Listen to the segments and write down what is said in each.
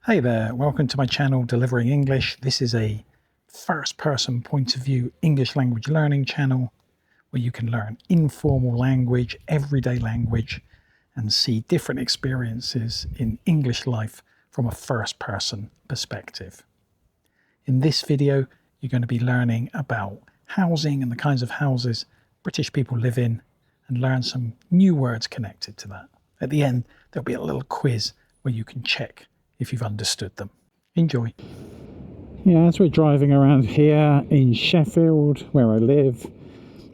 Hey there, welcome to my channel Delivering English. This is a first-person point of view English language learning channel where you can learn informal language, everyday language, and see different experiences in English life from a first-person perspective. In this video, you're going to be learning about housing and the kinds of houses British people live in and learn some new words connected to that. At the end, there'll be a little quiz where you can check if you've understood them. Enjoy. Yeah, as we're driving around here in Sheffield, where I live,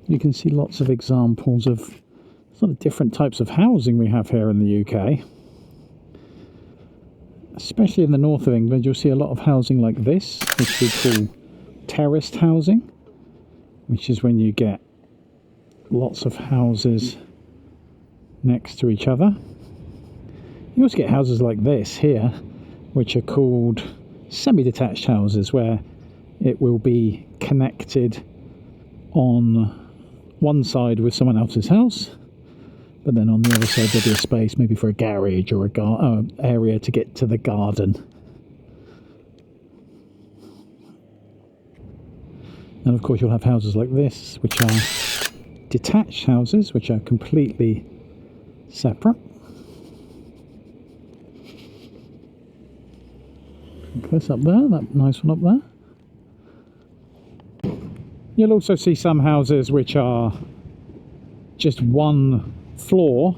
you can see lots of examples of sort of different types of housing we have here in the UK. Especially in the north of England, you'll see a lot of housing like this, which we call terraced housing, which is when you get lots of houses next to each other. You also get houses like this here, which are called semi-detached houses, where it will be connected on one side with someone else's house, but then on the other side there'll be a space maybe for a garage or a area to get to the garden. And of course you'll have houses like this, which are detached houses, which are completely separate. Close up there, that nice one up there. You'll also see some houses which are just one floor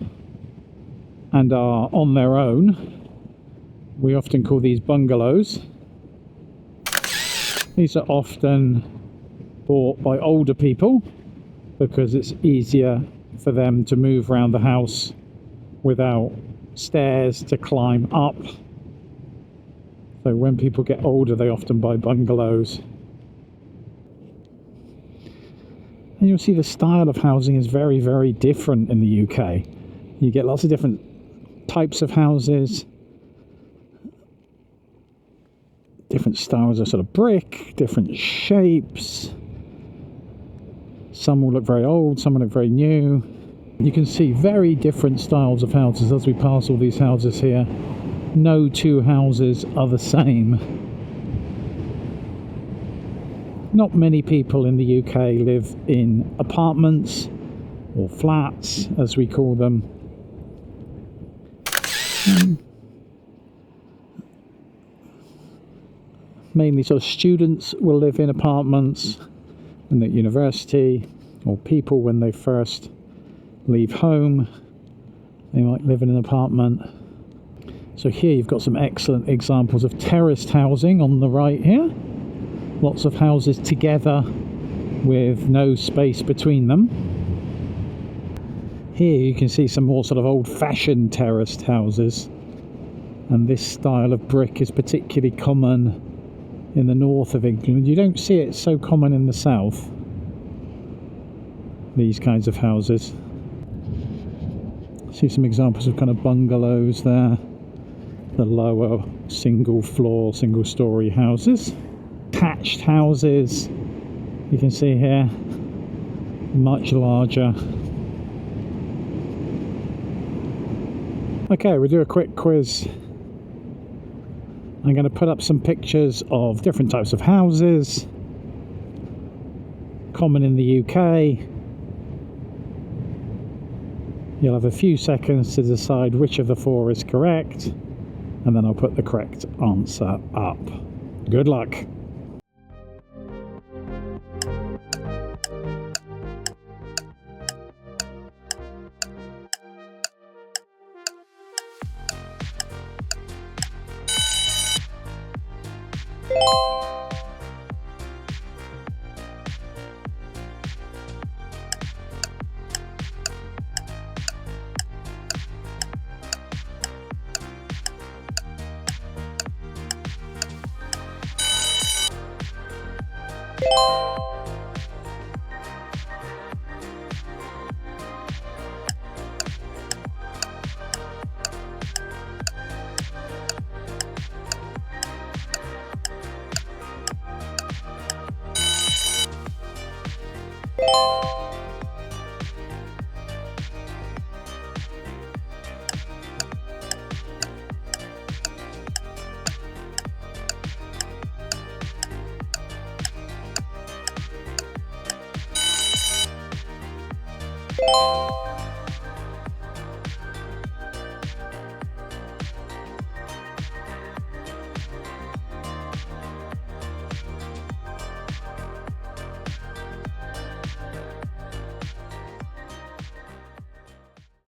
and are on their own. We often call these bungalows. These are often bought by older people because it's easier for them to move around the house without stairs to climb up. So when people get older, they often buy bungalows. And you'll see the style of housing is very, very different in the UK. You get lots of different types of houses, different styles of sort of brick, different shapes. Some will look very old, some will look very new. You can see very different styles of houses as we pass all these houses here. No two houses are the same. Not many people in the UK live in apartments or flats, as we call them. Mainly sort of students will live in apartments when they're at university, or people when they first leave home, they might live in an apartment. So here you've got some excellent examples of terraced housing on the right here. Lots of houses together with no space between them. Here you can see some more sort of old-fashioned terraced houses. And this style of brick is particularly common in the north of England. You don't see it so common in the south, these kinds of houses. See some examples of kind of bungalows there. The lower single floor, single story houses. Thatched houses, you can see here, much larger. Okay, we'll do a quick quiz. I'm going to put up some pictures of different types of houses, common in the UK. You'll have a few seconds to decide which of the four is correct, and then I'll put the correct answer up. Good luck.